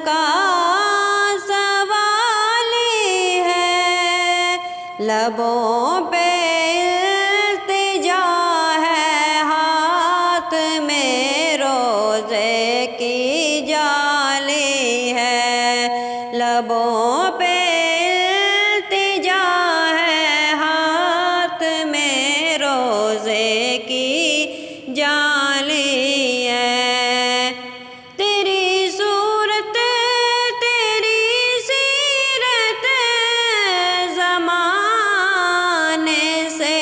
کا سوالی ہے، لبوں پہ التجا ہے، ہاتھ میں روزے کی جالی ہے، لبوں پہ التجا ہے، ہاتھ میں روزے کی جالی ہے۔ تیری صورت تیری سیرت زمانے سے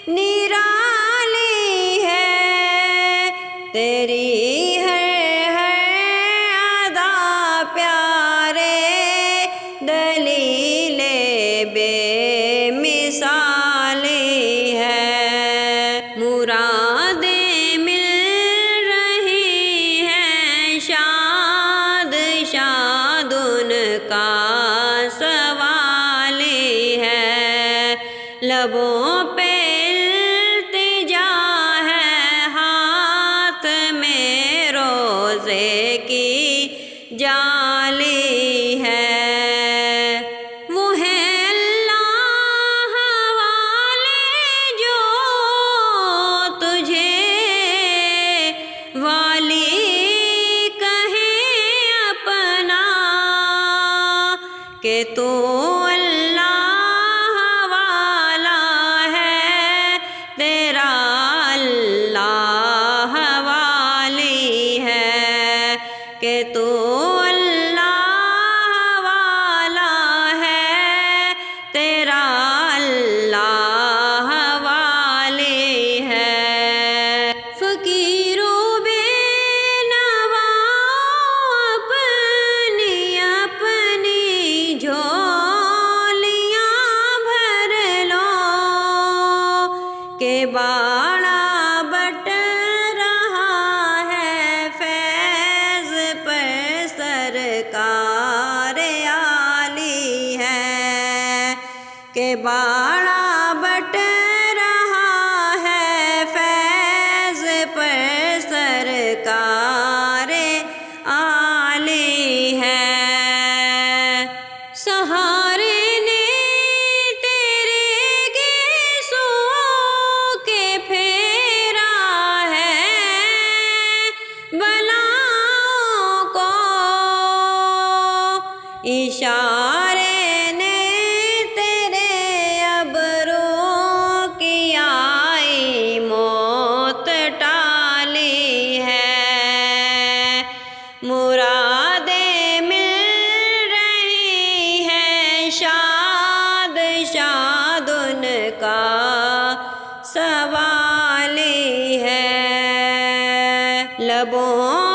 نرالی ہے، تیری ہر ادا پیارے دلیل بے مثالی ہے۔ مرادیں مل رہی ہیں، شاد شاد ان کا سوالی ہے، لبوں پہ التجا ہے، ہاتھ میں روزے کی جالی ہے۔ وہ ہے اللہ والے جو تجھے والی کہیں اپنا، کہ تو اللہ والا ہے، تیرا اللہ والی ہے، کہ تو اللہ والا ہے، تیرا اللہ والی ہے۔ فقیر و بے نوا اپنی اپنی جھولیاں بھر لو، کہ باڑا بٹ رہا ہے فیض پر سرکار عالی ہے، کہ باڑا بٹ رہا ہے فیض پر سرکار عالی ہے۔ سہارے نے تیرے گیسوں کے پھیرا ہے، بلاؤں کو اشارے نے تیرے ابرو کی آئی موت ٹالی ہے، مرادیں مل رہی ہیں، شاد شاد ان کا سوالی ہے، لبوں